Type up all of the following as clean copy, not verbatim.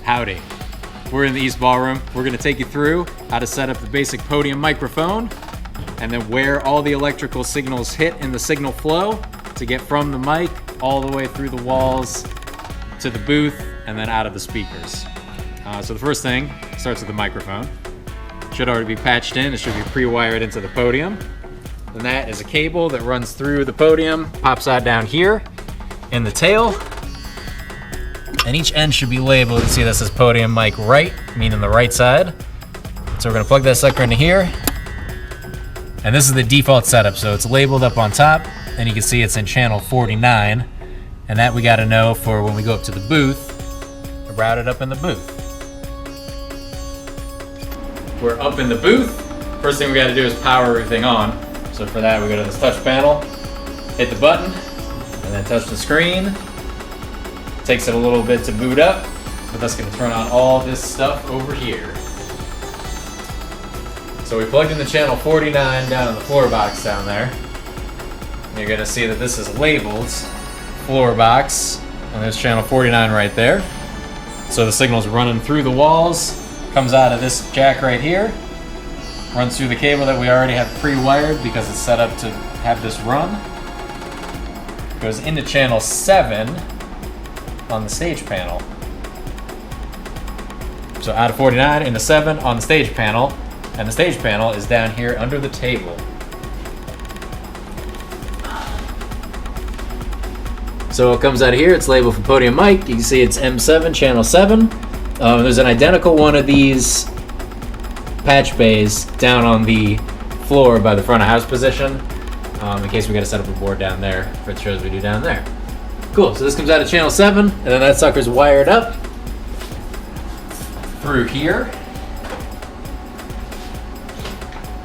Howdy. We're in the East Ballroom. We're gonna take you through how to set up the basic podium microphone and then where all the electrical signals hit in the signal flow to get from the mic all the way through the walls to the booth and then out of the speakers. So the first thing starts with the microphone. It should already be patched in. It should be pre-wired into the podium. And that is a cable that runs through the podium, pops out down here in the tail. And each end should be labeled. You can see that says podium mic right, meaning the right side. So we're gonna plug that sucker into here. And this is the default setup, so it's labeled up on top, and you can see it's in channel 49. And that we gotta know for when we go up to the booth, to route it up in the booth. We're up in the booth. First thing we gotta do is power everything on. So for that, we go to this touch panel, hit the button, and then touch the screen. Takes it a little bit to boot up, but that's gonna turn on all this stuff over here. So we plugged in the channel 49 down in the floor box down there. And you're gonna see that this is labeled floor box, and there's channel 49 right there. So the signal's running through the walls, comes out of this jack right here, runs through the cable that we already have pre-wired because it's set up to have this run. Goes into channel 7 on the stage panel. So out of 49 into 7 on the stage panel, and the stage panel is down here under the table. So it comes out of here, it's labeled for podium mic. You can see it's M7, channel 7. There's an identical one of these patch bays down on the floor by the front of house position, in case we gotta set up a board down there for the shows we do down there. Cool, so this comes out of channel 7, and then that sucker's wired up through here.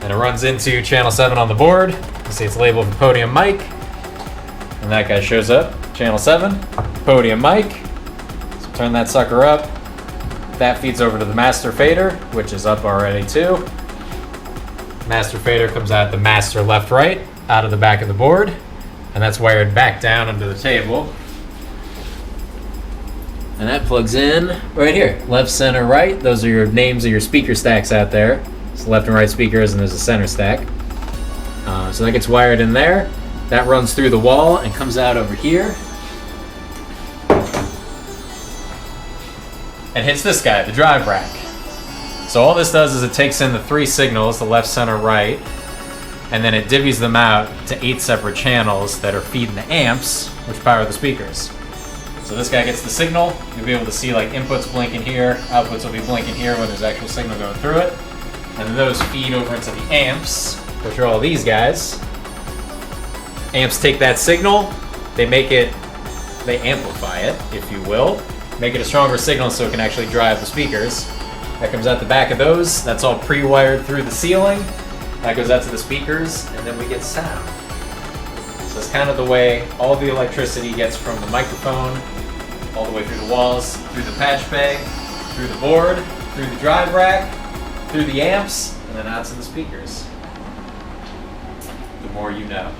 And it runs into channel 7 on the board. You see it's labeled for podium mic. And that guy shows up, channel 7, podium mic. So turn that sucker up. That feeds over to the master fader, which is up already too. Master fader comes out the master left-right, out of the back of the board. And that's wired back down into the table. And that plugs in right here. Left, center, right. Those are your names of your speaker stacks out there. It's left and right speakers, and there's a center stack. So that gets wired in there. That runs through the wall and comes out over here. And hits this guy, the drive rack. So all this does is it takes in the 3 signals, the left, center, right, and then it divvies them out to 8 separate channels that are feeding the amps, which power the speakers. So this guy gets the signal. You'll be able to see like inputs blinking here, outputs will be blinking here when there's actual signal going through it. And then those feed over into the amps, which are all these guys. Amps take that signal, they amplify it, if you will, make it a stronger signal so it can actually drive the speakers. That comes out the back of those, that's all pre-wired through the ceiling. That goes out to the speakers, and then we get sound. So it's kind of the way all the electricity gets from the microphone, all the way through the walls, through the patch bay, through the board, through the drive rack, through the amps, and then out to the speakers. The more you know.